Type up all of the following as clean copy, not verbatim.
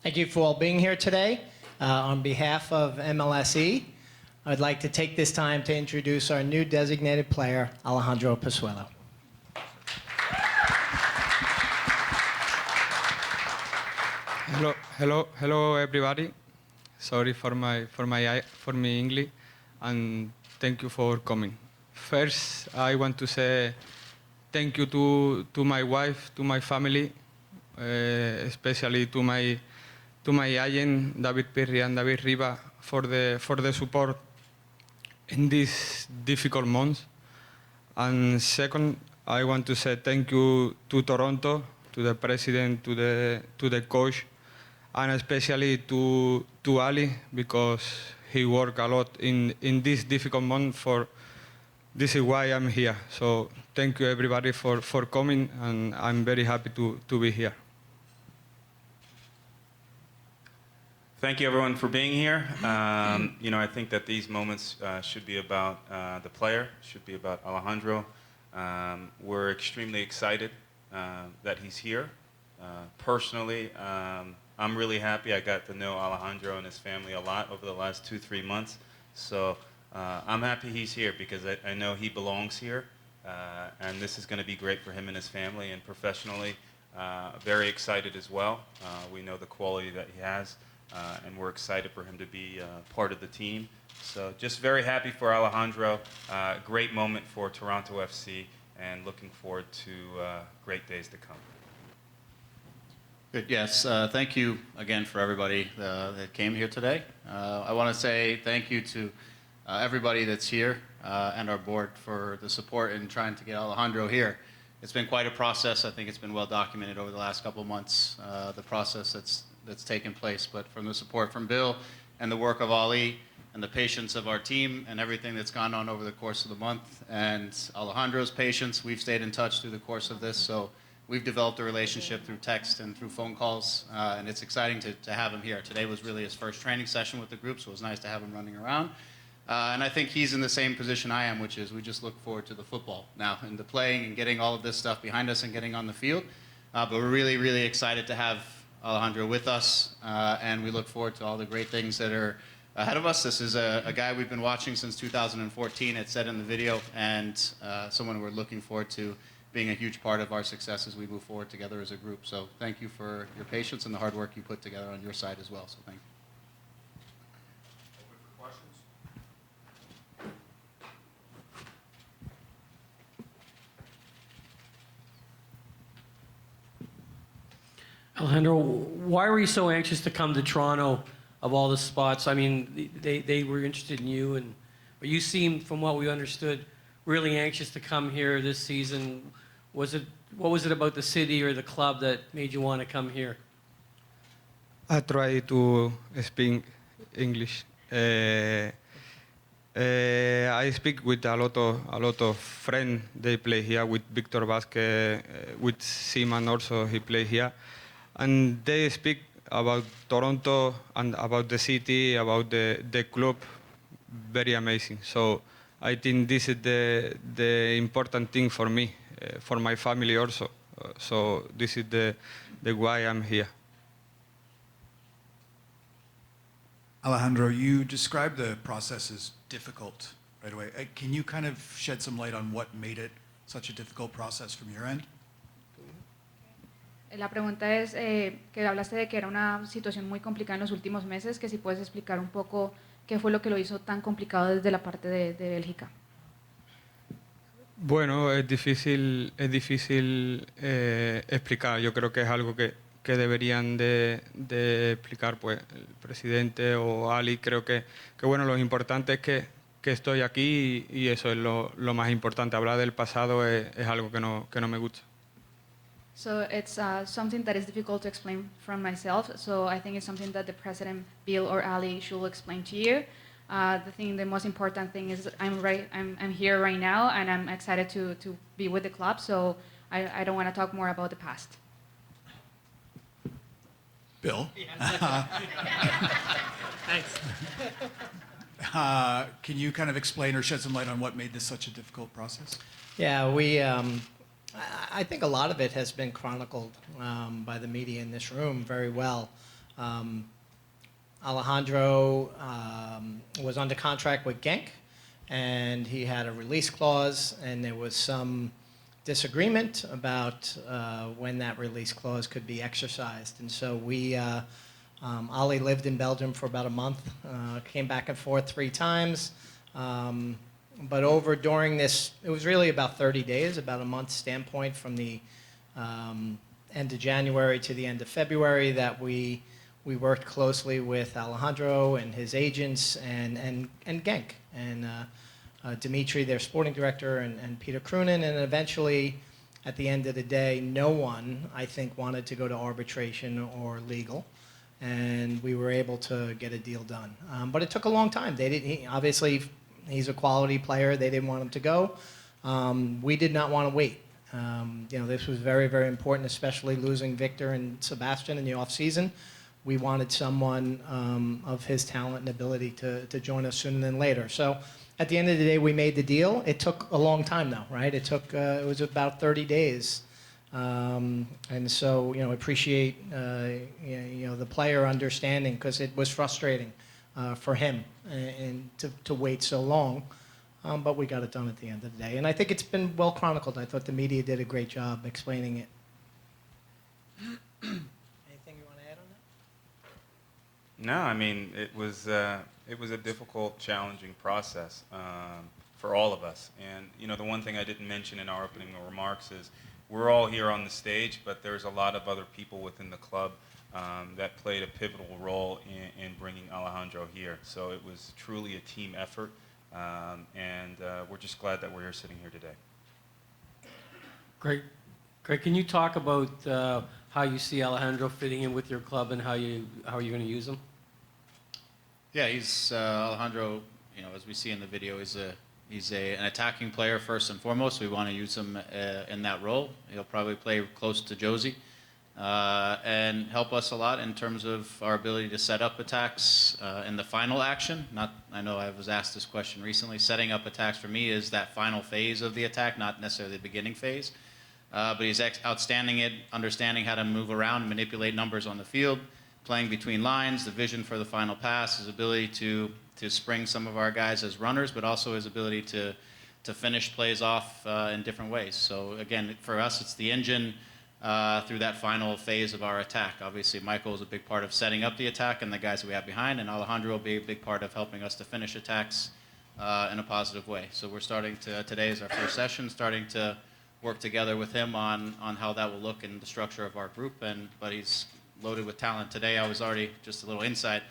Thank you for all being here today. On behalf of MLSE, I'd like to take this time to introduce our new designated player, Alejandro Pozuelo. Hello, everybody. Sorry for my English, and thank you for coming. First, I want to say thank you to my wife, to my family, especially to my agent David Pirri and David Riva for the support in these difficult months. And second, I want to say thank you to Toronto, to the president, to the coach, and especially to Ali, because he worked a lot in this difficult month. This is why I'm here. So thank you everybody for coming, and I'm very happy to be here. Thank you everyone for being here. I think that these moments should be about the player, should be about Alejandro. We're extremely excited that he's here. Personally, I'm really happy. I got to know Alejandro and his family a lot over the last 2-3 months. So I'm happy he's here because I know he belongs here. And this is going to be great for him and his family, and professionally, very excited as well. We know the quality that he has, and we're excited for him to be part of the team. So just very happy for Alejandro. Great moment for Toronto FC, and looking forward to great days to come. Good. Yes. Thank you again for everybody that came here today. I want to say thank you to everybody that's here and our board for the support in trying to get Alejandro here. It's been quite a process. I think it's been well documented over the last couple of months, the process that's taken place. But from the support from Bill and the work of Ali and the patience of our team and everything that's gone on over the course of the month, and Alejandro's patience, we've stayed in touch through the course of this. So we've developed a relationship through text and through phone calls, and it's exciting to have him here. Today was really his first training session with the group, so it was nice to have him running around. And I think he's in the same position I am, which is we just look forward to the football now and the playing and getting all of this stuff behind us and getting on the field. But we're really, really excited to have Alejandro with us, and we look forward to all the great things that are ahead of us. This is a guy we've been watching since 2014, it said in the video, and someone we're looking forward to being a huge part of our success as we move forward together as a group. So thank you for your patience and the hard work you put together on your side as well. So thank you. Open for questions. Alejandro, why were you so anxious to come to Toronto of all the spots? I mean, they were interested in you, but you seemed, from what we understood, really anxious to come here this season. What was it about the city or the club that made you want to come here? I try to speak English. I speak with a lot of friends. They play here with Victor Vasquez, with Seaman also. He play here, and they speak about Toronto and about the city, about the club. Very amazing. So I think this is the important thing for me, for my family also. So this is the why I'm here. Alejandro, you described the process as difficult right away. Can you kind of shed some light on what made it such a difficult process from your end? La pregunta es que hablaste de que era una situación muy complicada en los últimos meses, que si puedes explicar un poco qué fue lo que lo hizo tan complicado desde la parte de Bélgica. Bueno, es difícil explicar. Yo creo que es algo que deberían de explicar pues el presidente o Ali. Creo que bueno, lo importante es que estoy aquí y eso es lo más importante. Hablar del pasado es algo que no me gusta. So it's something that is difficult to explain from myself. So I think it's something that the president, Bill or Ali, should explain to you. The most important thing is I'm here right now, and I'm excited to be with the club. So I don't want to talk more about the past. Bill? Thanks. Can you kind of explain or shed some light on what made this such a difficult process? Yeah, I think a lot of it has been chronicled by the media in this room very well. Um, Alejandro was under contract with Genk, and he had a release clause, and there was some disagreement about when that release clause could be exercised. And so Ali lived in Belgium for about a month, came back and forth 3 times. But during this, it was really about 30 days, about a month standpoint from the end of January to the end of February, that we worked closely with Alejandro and his agents and Genk and Dimitri, their sporting director, and Peter Kroonen, and eventually, at the end of the day, no one, I think, wanted to go to arbitration or legal, and we were able to get a deal done. But it took a long time. Obviously, he's a quality player. They didn't want him to go. We did not want to wait. This was very, very important, especially losing Victor and Sebastian in the off-season. We wanted someone of his talent and ability to join us sooner than later. So at the end of the day, we made the deal. It took a long time, though, right? It was about 30 days. And so, appreciate, the player understanding, because it was frustrating for him and to wait so long. But we got it done at the end of the day. And I think it's been well chronicled. I thought the media did a great job explaining it. Anything you want to add on that? No, I mean, it was a difficult, challenging process for all of us. And the one thing I didn't mention in our opening remarks is we're all here on the stage, but there's a lot of other people within the club that played a pivotal role in bringing Alejandro here. So it was truly a team effort, and we're just glad that we're here sitting here today. Great. Greg, can you talk about how you see Alejandro fitting in with your club and how you're going to use him? Yeah, he's Alejandro. As we see in the video, he's an attacking player first and foremost. We want to use him in that role. He'll probably play close to Josie and help us a lot in terms of our ability to set up attacks in the final action. I know I was asked this question recently. Setting up attacks for me is that final phase of the attack, not necessarily the beginning phase. But he's outstanding at understanding how to move around and manipulate numbers on the field, playing between lines, the vision for the final pass, his ability to spring some of our guys as runners, but also his ability to finish plays off in different ways. So again, for us, it's the engine through that final phase of our attack. Obviously, Michael is a big part of setting up the attack and the guys that we have behind, and Alejandro will be a big part of helping us to finish attacks in a positive way. So we're today is our first session, starting to work together with him on how that will look in the structure of our group. But he's loaded with talent. Today, I was already, just a little insight,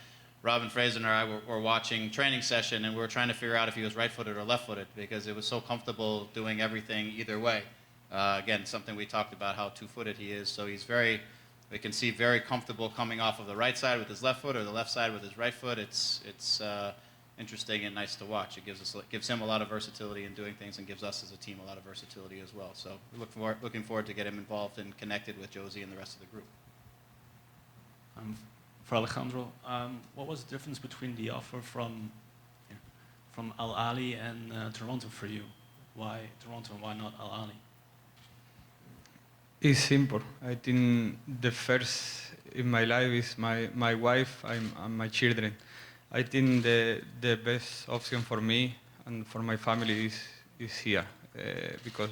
Robin Fraser and I were watching training session, and we were trying to figure out if he was right-footed or left-footed, because it was so comfortable doing everything either way. Again, something we talked about, how two-footed he is. So he's we can see very comfortable coming off of the right side with his left foot or the left side with his right foot. It's interesting and nice to watch. It gives him a lot of versatility in doing things, and gives us as a team a lot of versatility as well. So we're looking forward to get him involved and connected with Josie and the rest of the group. For Alejandro, what was the difference between the offer from Al Ahly and Toronto for you? Why Toronto and why not Al Ahly? It's simple. I think the first in my life is my wife and my children. I think the best option for me and for my family is here, because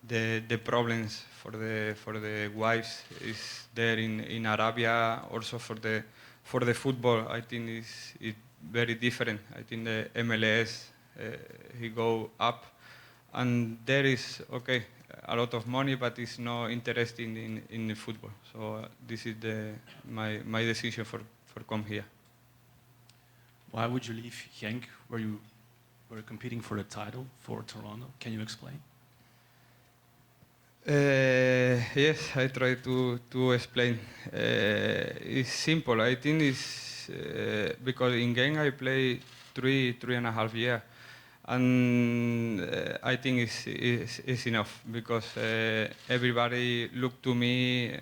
the problems for the wives is there in Arabia. Also for the football, I think it's very different. I think the MLS he go up, and there is a lot of money, but it's not interesting in the football. So this is my decision for come here. Why would you leave Genk, where you were competing for the title, for Toronto? Can you explain? Yes, I try to explain. It's simple. I think it's because in Genk I play 3.5 years, and I think it's enough, because everybody look to me.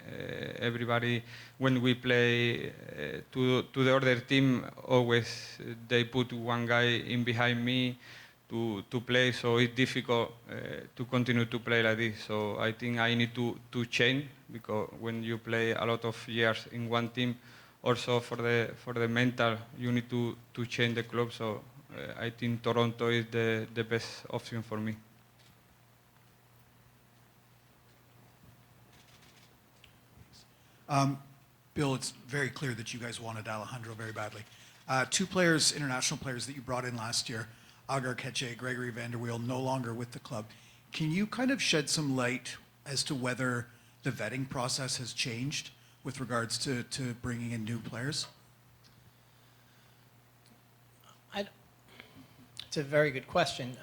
Everybody, when we play to the other team, always they put one guy in behind me to play, so it's difficult to continue to play like this. So I think I need to change, because when you play a lot of years in one team, also for the mental, you need to change the club. So I think Toronto is the best option for me. Bill, it's very clear that you guys wanted Alejandro very badly. Two players, international players that you brought in last year, Agar Keche, Gregory Vanderweel, no longer with the club. Can you kind of shed some light as to whether the vetting process has changed with regards to bringing in new players? It's a very good question.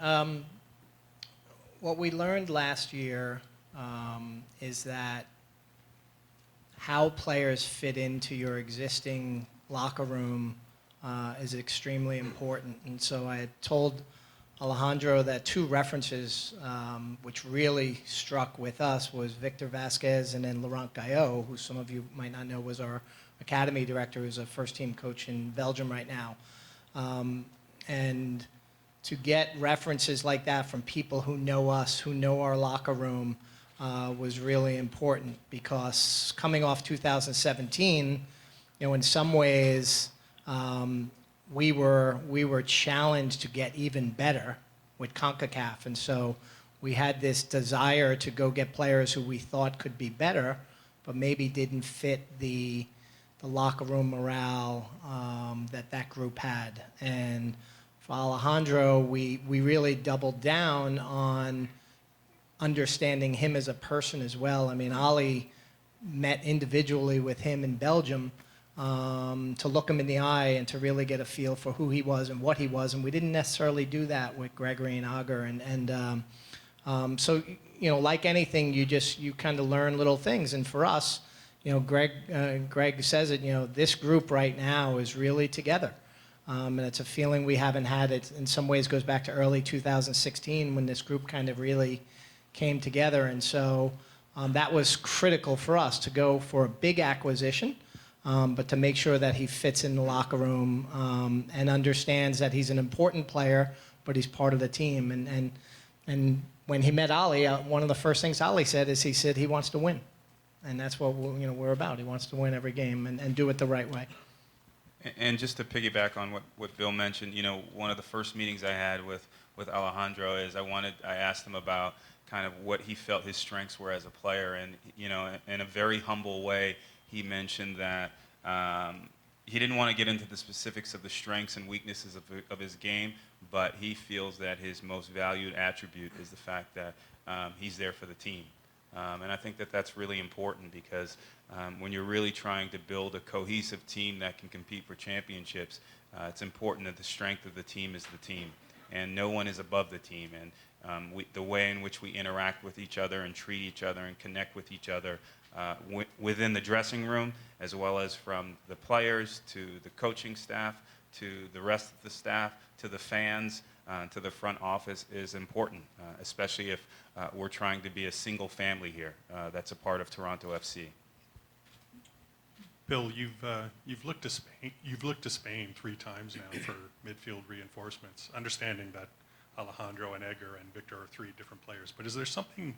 What we learned last year is that how players fit into your existing locker room is extremely important. And so I had told Alejandro that two references which really struck with us was Victor Vasquez and then Laurent Guyot, who some of you might not know was our academy director, who's a first-team coach in Belgium right now. And to get references like that from people who know us, who know our locker room, was really important, because coming off 2017, in some ways, we were challenged to get even better with CONCACAF, and so we had this desire to go get players who we thought could be better, but maybe didn't fit the locker room morale that group had. And for Alejandro, we really doubled down on understanding him as a person as well. I mean, Ali met individually with him in Belgium to look him in the eye and to really get a feel for who he was and what he was, and we didn't necessarily do that with Gregory and Agar. So, like anything, you kind of learn little things. And for us, Greg says it, this group right now is really together. And it's a feeling we haven't had. It in some ways goes back to early 2016 when this group kind of really came together. And so that was critical for us to go for a big acquisition, but to make sure that he fits in the locker room and understands that he's an important player, but he's part of the team. And when he met Ali, one of the first things Ali said is he wants to win. And that's what we're about. He wants to win every game and do it the right way. And just to piggyback on what Bill mentioned, one of the first meetings I had with Alejandro is I asked him about kind of what he felt his strengths were as a player, and in a very humble way, he mentioned that he didn't want to get into the specifics of the strengths and weaknesses of his game, but he feels that his most valued attribute is the fact that he's there for the team. And I think that that's really important, because when you're really trying to build a cohesive team that can compete for championships, it's important that the strength of the team is the team, and no one is above the team. And the way in which we interact with each other and treat each other and connect with each other within the dressing room, as well as from the players to the coaching staff to the rest of the staff to the fans to the front office, is important, especially if we're trying to be a single family here that's a part of Toronto FC. Bill, you've looked to Spain. You've looked to Spain 3 times now for midfield reinforcements, understanding that Alejandro and Edgar and Victor are 3 different players. But is there something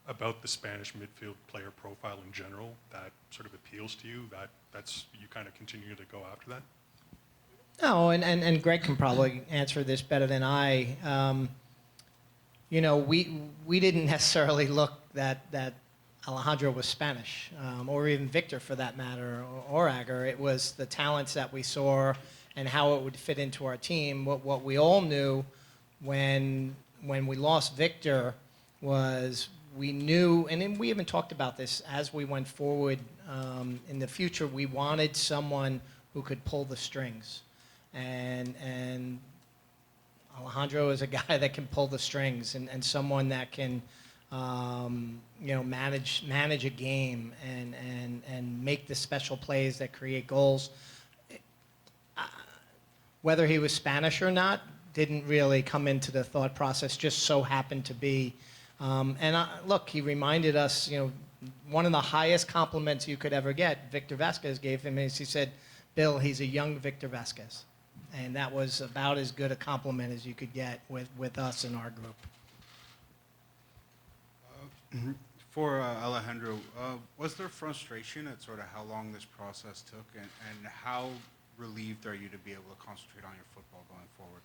about the Spanish midfield player profile in general that sort of appeals to you, that's you kind of continue to go after that? No, and Greg can probably answer this better than I. We didn't necessarily look that Alejandro was Spanish, or even Victor for that matter, or Agar. It was the talents that we saw and how it would fit into our team. What we all knew when we lost Victor was we knew, and then we even talked about this as we went forward in the future, we wanted someone who could pull the strings. And Alejandro is a guy that can pull the strings and someone that can manage a game and make the special plays that create goals. Whether he was Spanish or not didn't really come into the thought process, just so happened to be. Look, he reminded us, one of the highest compliments you could ever get, Victor Vasquez gave him, is he said, Bill, he's a young Victor Vasquez. And that was about as good a compliment as you could get with us in our group. For Alejandro, was there frustration at sort of how long this process took, and how relieved are you to be able to concentrate on your football going forward?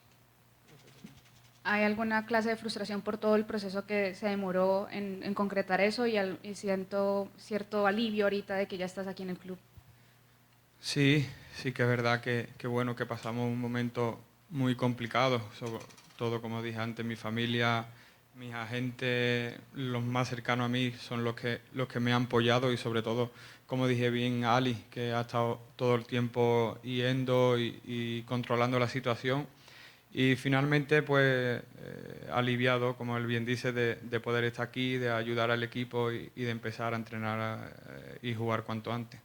¿Hay alguna clase de frustración por todo el proceso que se demoró en concretar eso y siento cierto alivio ahorita de que ya estás aquí en el club? Sí, sí que es verdad que bueno, que pasamos un momento muy complicado, sobre todo como dije antes, mi familia, mis agentes, los más cercanos a mí son los que me han apoyado y sobre todo, como dije bien, Ali, que ha estado todo el tiempo yendo y controlando la situación. Y finalmente, pues, aliviado, como él bien dice, de poder estar aquí, de ayudar al equipo y de empezar a entrenar y jugar cuanto antes.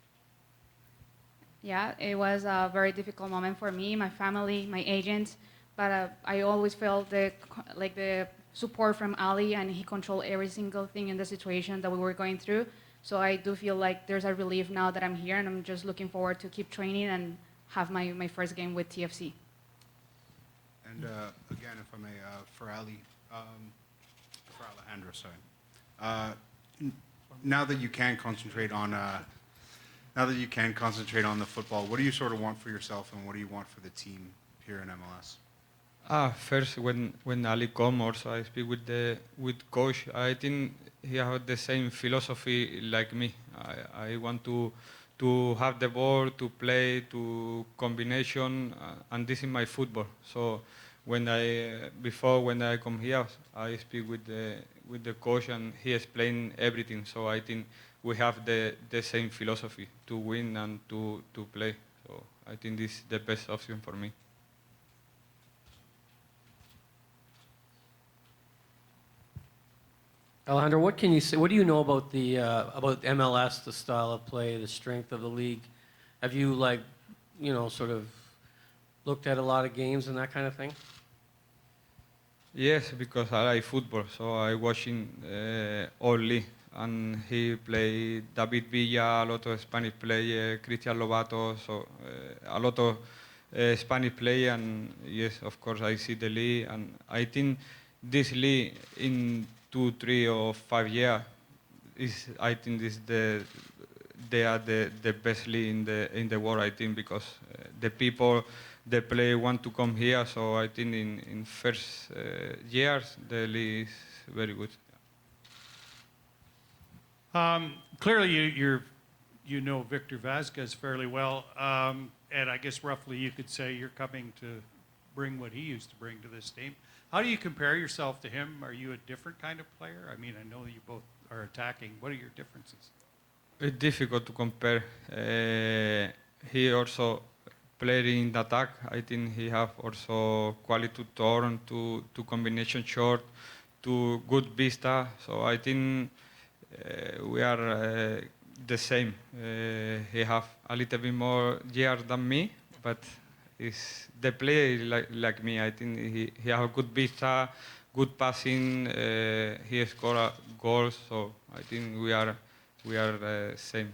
Yeah, it was a very difficult moment for me, my family, my agents, but I always felt the support from Ali, and he controlled every single thing in the situation that we were going through. So I do feel like there's a relief now that I'm here, and I'm just looking forward to keep training and have my first game with TFC. And again, if I may, for Alejandro, sorry. Now that you can concentrate on the football, what do you sort of want for yourself, and what do you want for the team here in MLS? First, when Ali come, also I speak with coach. I think he has the same philosophy like me. I want to have the ball, to play, to combination, and this is my football. So when I come here, I speak with the coach, and he explain everything. So I think we have the same philosophy to win and to play. So I think this is the best option for me. Alejandro, what can you say? What do you know about the about MLS, the style of play, the strength of the league? Have you sort of looked at a lot of games and that kind of thing? Yes, because I like football, so I watching only. And he play David Villa, a lot of Spanish player, Cristian Lobato, so a lot of Spanish player. And yes, of course, I see the league, and I think this league in 2, 3, or 5 years I think they are the best league in the world. I think because the people, the player want to come here. So I think in first years the league is very good. Clearly, you know Victor Vazquez fairly well, and I guess roughly you could say you're coming to bring what he used to bring to this team. How do you compare yourself to him? Are you a different kind of player? I mean, I know you both are attacking. What are your differences? It's difficult to compare. He also played in the attack. I think he have also quality to turn, to combination shot, to good vista. So I think we are the same. He have a little bit more years than me, but is the player like me. I think he have good vista, good passing. He score goals, so I think we are same.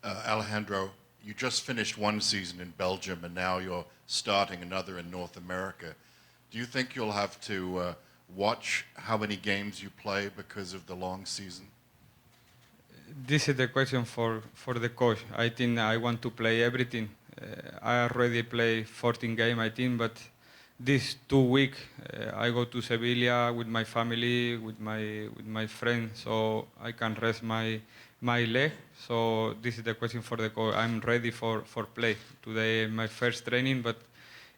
Alejandro, you just finished one season in Belgium, and now you're starting another in North America. Do you think you'll have to watch how many games you play because of the long season? This is the question for the coach. I think I want to play everything. I already play 14 games, I think, but this 2 weeks I go to Sevilla with my family, with my friends, so I can rest my leg. So this is the question for the coach. I'm ready for play. Today my first training, but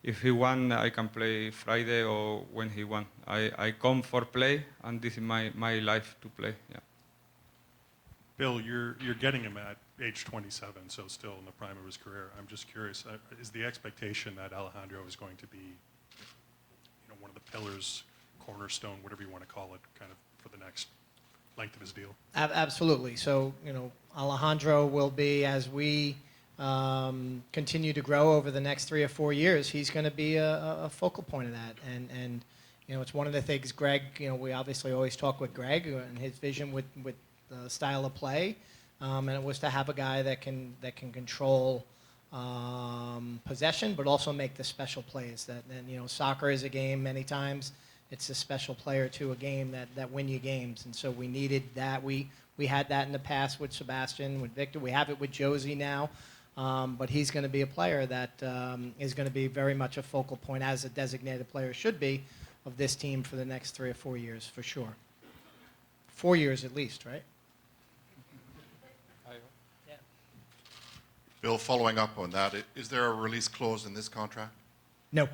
if he want, I can play Friday or when he want. I come for play, and this is my life to play. Yeah. Bill, you're getting him at age 27, so still in the prime of his career. I'm just curious, is the expectation that Alejandro is going to be, one of the pillars, cornerstone, whatever you want to call it, kind of for the next length of his deal? Absolutely. So, Alejandro will be, as we continue to grow over the next 3 or 4 years, he's going to be a focal point of that. And it's one of the things Greg, we obviously always talk with Greg and his vision with the style of play, and it was to have a guy that can control possession, but also make the special plays. And soccer is a game many times. It's a special player to a game that win you games. And so we needed that. We had that in the past with Sebastian, with Victor. We have it with Josie now. But he's going to be a player that is going to be very much a focal point, as a designated player should be, of this team for the next 3 or 4 years, for sure. 4 years at least, right? Bill, following up on that, is there a release clause in this contract? No.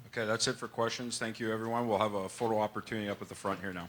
Okay, that's it for questions. Thank you, everyone. We'll have a photo opportunity up at the front here now.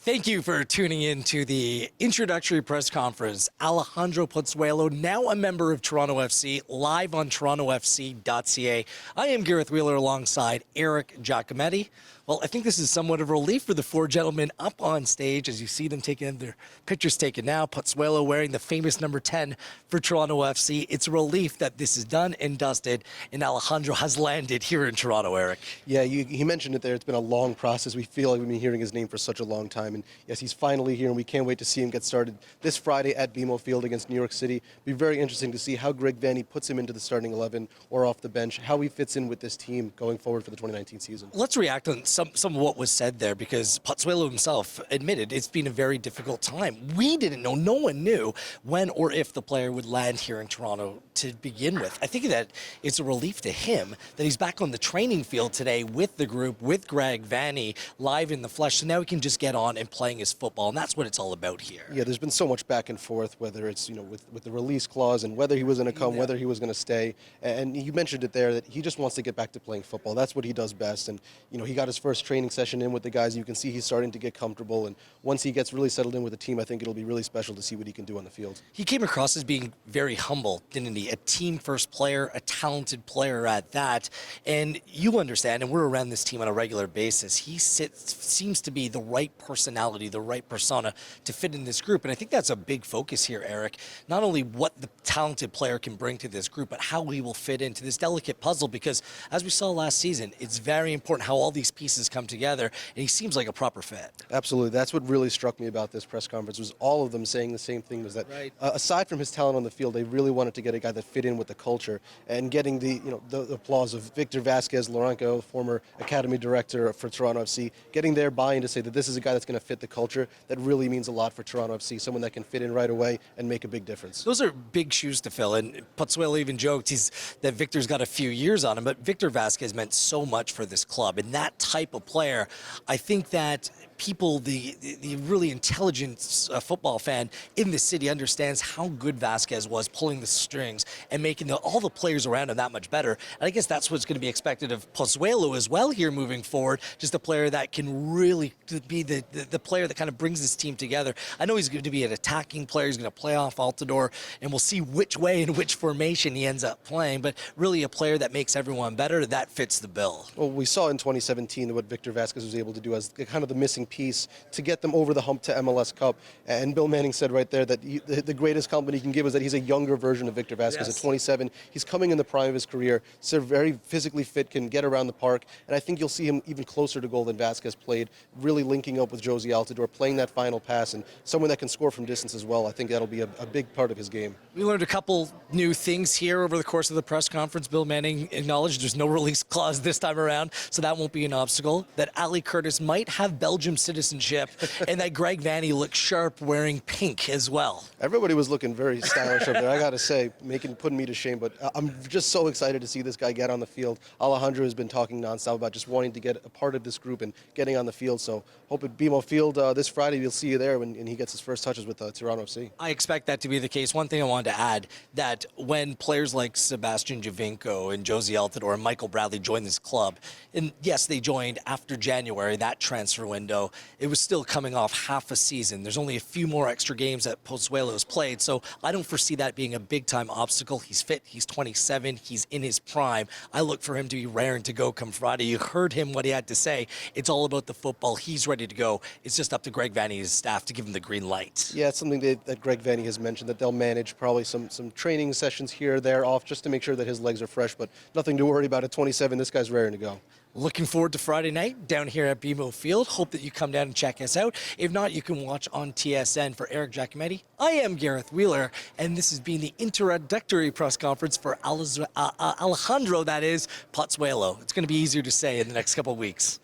Thank you for tuning in to the introductory press conference. Alejandro Pozuelo, now a member of Toronto FC, live on torontofc.ca. I am Gareth Wheeler alongside Eric Giacometti. Well, I think this is somewhat of a relief for the four gentlemen up on stage as you see them taking their pictures taken now. Pozuelo wearing the famous number 10 for Toronto FC. It's a relief that this is done and dusted, and Alejandro has landed here in Toronto, Eric. Yeah, he mentioned it there. It's been a long process. We feel like we've been hearing his name for such a long time. And yes, he's finally here, and we can't wait to see him get started this Friday at BMO Field against New York City. It'll be very interesting to see how Greg Vanney puts him into the starting 11 or off the bench, how he fits in with this team going forward for the 2019 season. Let's react on some of what was said there, because Pozuelo himself admitted it's been a very difficult time. We didn't know, no one knew when or if the player would land here in Toronto to begin with. I think that it's a relief to him that he's back on the training field today with the group, with Greg Vanney, live in the flesh, so now he can just get on and playing his football, and that's what it's all about here. Yeah, there's been so much back and forth, whether it's, with the release clause and whether he was going to come, whether he was going to stay. And you mentioned it there that he just wants to get back to playing football. That's what he does best. And, he got his first training session in with the guys. You can see he's starting to get comfortable. And once he gets really settled in with the team, I think it'll be really special to see what he can do on the field. He came across as being very humble, didn't he? A team-first player, a talented player at that. And you understand, and we're around this team on a regular basis, he seems to be the right personality, the right persona to fit in this group. And I think that's a big focus here, Eric. Not only what the talented player can bring to this group, but how he will fit into this delicate puzzle, because as we saw last season, it's very important how all these pieces come together, and he seems like a proper fit. Absolutely. That's what really struck me about this press conference, was all of them saying the same thing, was that aside from his talent on the field, they really wanted to get a guy that fit in with the culture, and getting the applause of Victor Vasquez Lorenco, former academy director for Toronto FC, getting their buy-in to say that this is a guy that's going to fit the culture, that really means a lot for Toronto FC, someone that can fit in right away and make a big difference. Those are big shoes to fill, and Pozuelo even joked that Victor's got a few years on him, but Victor Vasquez meant so much for this club, and that type of player, I think that people, the really intelligent football fan in the city understands how good Vasquez was pulling the strings and making all the players around him that much better. And I guess that's what's going to be expected of Pozuelo as well here moving forward, just a player that can really be the player that kind of brings this team together. I know he's going to be an attacking player. He's going to play off Altidore, and we'll see which way and which formation he ends up playing, but really a player that makes everyone better. That fits the bill. Well, we saw in 2017 what Victor Vasquez was able to do as kind of the missing piece to get them over the hump to MLS Cup. And Bill Manning said right there that the greatest compliment he can give is that he's a younger version of Victor Vasquez. At 27, he's coming in the prime of his career. So very physically fit, can get around the park. And I think you'll see him even closer to goal than Vasquez played, really linking up with Josie Altidore, playing that final pass, and someone that can score from distance as well. I think that'll be a big part of his game. We learned a couple new things here over the course of the press conference. Bill Manning acknowledged there's no release clause this time around, so that won't be an obstacle. That Ali Curtis might have Belgium citizenship, and that Greg Vanney looks sharp wearing pink as well. Everybody was looking very stylish up there, I got to say, putting me to shame. But I'm just so excited to see this guy get on the field. Alejandro has been talking nonstop about just wanting to get a part of this group and getting on the field. So hope at BMO Field this Friday we'll see you there when he gets his first touches with Toronto FC. I expect that to be the case. One thing I wanted to add, that when players like Sebastian Giovinco and Josie Altidore and Michael Bradley joined this club, and yes, they joined after January, that transfer window, it was still coming off half a season. There's only a few more extra games that Pozuelo has played, so I don't foresee that being a big-time obstacle. He's fit, he's 27, he's in his prime. I look for him to be raring to go come Friday. You heard him, what he had to say. It's all about the football. He's ready to go. It's just up to Greg Vanney's staff to give him the green light. Yeah, it's something that Greg Vanney has mentioned, that they'll manage probably some training sessions here or there off just to make sure that his legs are fresh, but nothing to worry about at 27. This guy's raring to go. Looking forward to Friday night down here at BMO Field. Hope that you come down and check us out. If not, you can watch on TSN. For Eric Giacometti, I am Gareth Wheeler, and this has been the introductory press conference for Alejandro, that is, Pozuelo. It's going to be easier to say in the next couple of weeks.